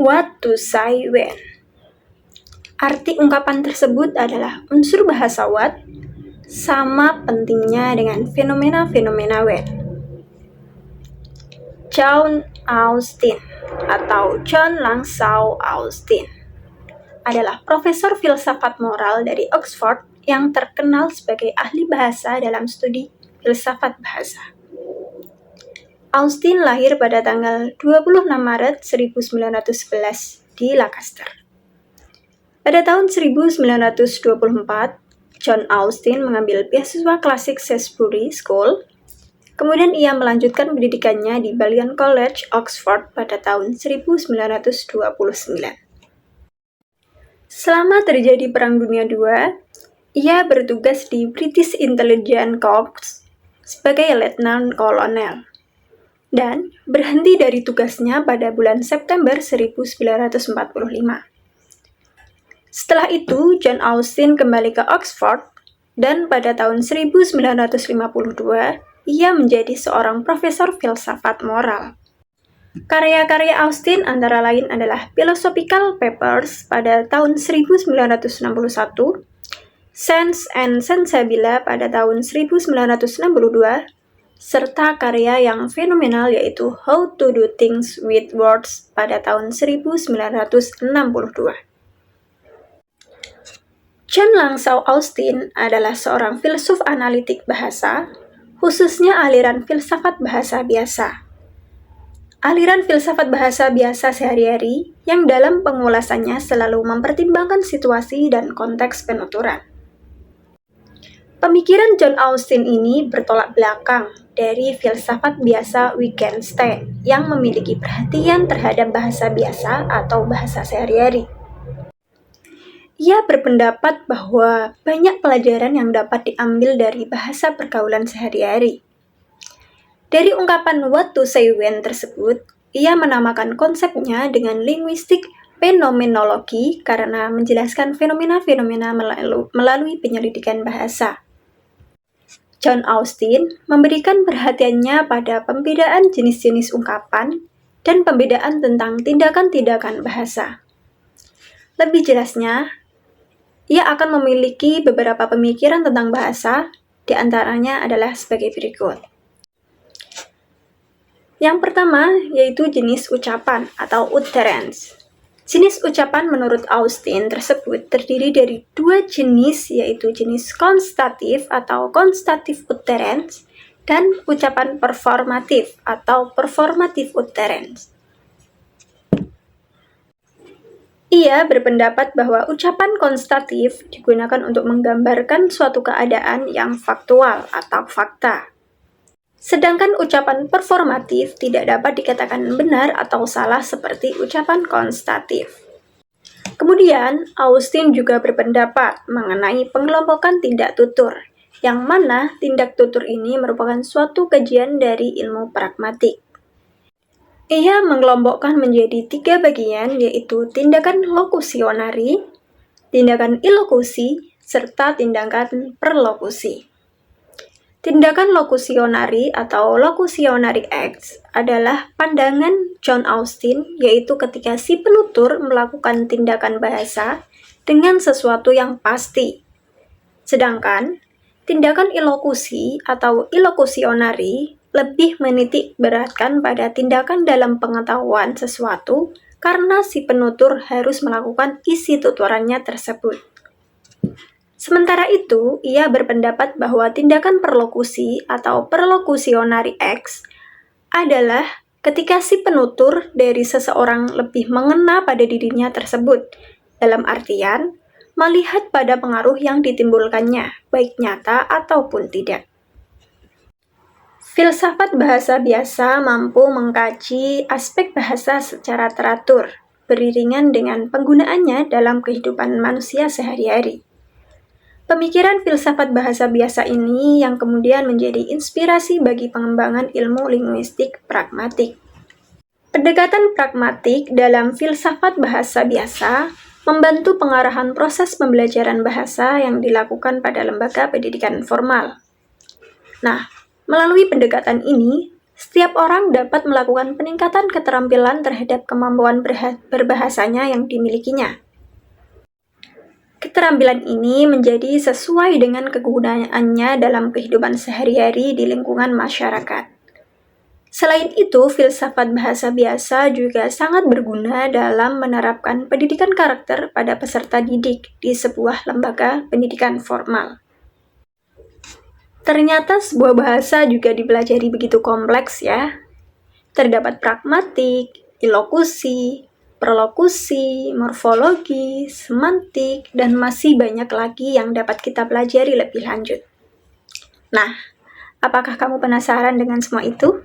What to say when? Arti ungkapan tersebut adalah unsur bahasa what sama pentingnya dengan fenomena-fenomena when. John Austin atau John Langsau Austin adalah profesor filsafat moral dari Oxford yang terkenal sebagai ahli bahasa dalam studi filsafat bahasa. Austin lahir pada tanggal 26 Maret 1911 di Lancaster. Pada tahun 1924, John Austin mengambil beasiswa klasik Salisbury School. Kemudian ia melanjutkan pendidikannya di Balliol College, Oxford pada tahun 1929. Selama terjadi Perang Dunia II, ia bertugas di British Intelligence Corps sebagai letnan kolonel dan berhenti dari tugasnya pada bulan September 1945. Setelah itu, John Austin kembali ke Oxford dan pada tahun 1952, ia menjadi seorang profesor filsafat moral. Karya-karya Austin antara lain adalah Philosophical Papers pada tahun 1961, Sense and Sensibila pada tahun 1962, serta karya yang fenomenal yaitu How to Do Things with Words pada tahun 1962. John Langsau Austin adalah seorang filsuf analitik bahasa, khususnya aliran filsafat bahasa biasa. Aliran filsafat bahasa biasa sehari-hari yang dalam pengulasannya selalu mempertimbangkan situasi dan konteks penuturan. Pemikiran John Austin ini bertolak belakang dari filsafat biasa Wittgenstein yang memiliki perhatian terhadap bahasa biasa atau bahasa sehari-hari. Ia berpendapat bahwa banyak pelajaran yang dapat diambil dari bahasa pergaulan sehari-hari. Dari ungkapan what to say when tersebut, ia menamakan konsepnya dengan linguistik fenomenologi karena menjelaskan fenomena-fenomena melalui penyelidikan bahasa. John Austin memberikan perhatiannya pada pembedaan jenis-jenis ungkapan dan pembedaan tentang tindakan-tindakan bahasa. Lebih jelasnya, ia akan memiliki beberapa pemikiran tentang bahasa, di antaranya adalah sebagai berikut. Yang pertama yaitu jenis ucapan atau utterance. Jenis ucapan menurut Austin tersebut terdiri dari dua jenis, yaitu jenis konstatif atau konstatif utterance dan ucapan performatif atau performatif utterance. Ia berpendapat bahwa ucapan konstatif digunakan untuk menggambarkan suatu keadaan yang faktual atau fakta. Sedangkan ucapan performatif tidak dapat dikatakan benar atau salah seperti ucapan konstatif. Kemudian, Austin juga berpendapat mengenai pengelompokan tindak tutur, yang mana tindak tutur ini merupakan suatu kajian dari ilmu pragmatik. Ia mengelompokkan menjadi 3 bagian, yaitu tindakan lokusionari, tindakan ilokusi, serta tindakan perlokusi. Tindakan lokusionari atau lokusionary acts adalah pandangan John Austin, yaitu ketika si penutur melakukan tindakan bahasa dengan sesuatu yang pasti. Sedangkan tindakan ilokusi atau ilokusionari lebih menitik beratkan pada tindakan dalam pengetahuan sesuatu karena si penutur harus melakukan isi tuturannya tersebut. Sementara itu, ia berpendapat bahwa tindakan perlokusi atau perlokutionary acts adalah ketika si penutur dari seseorang lebih mengena pada dirinya tersebut, dalam artian melihat pada pengaruh yang ditimbulkannya, baik nyata ataupun tidak. Filsafat bahasa biasa mampu mengkaji aspek bahasa secara teratur, beriringan dengan penggunaannya dalam kehidupan manusia sehari-hari. Pemikiran filsafat bahasa biasa ini yang kemudian menjadi inspirasi bagi pengembangan ilmu linguistik pragmatik. Pendekatan pragmatik dalam filsafat bahasa biasa membantu pengarahan proses pembelajaran bahasa yang dilakukan pada lembaga pendidikan formal. Nah, melalui pendekatan ini, Setiap orang dapat melakukan peningkatan keterampilan terhadap kemampuan berbahasanya yang dimilikinya. Keterampilan ini menjadi sesuai dengan kegunaannya dalam kehidupan sehari-hari di lingkungan masyarakat. Selain itu, filsafat bahasa biasa juga sangat berguna dalam menerapkan pendidikan karakter pada peserta didik di sebuah lembaga pendidikan formal. Ternyata sebuah bahasa juga dipelajari begitu kompleks ya. Terdapat pragmatik, ilokusi, perlokusi, morfologi, semantik, dan masih banyak lagi yang dapat kita pelajari lebih lanjut. Nah, apakah kamu penasaran dengan semua itu?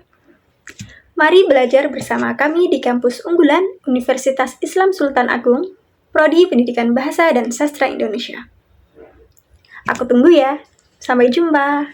Mari belajar bersama kami di kampus unggulan Universitas Islam Sultan Agung, Prodi Pendidikan Bahasa dan Sastra Indonesia. Aku tunggu ya. Sampai jumpa.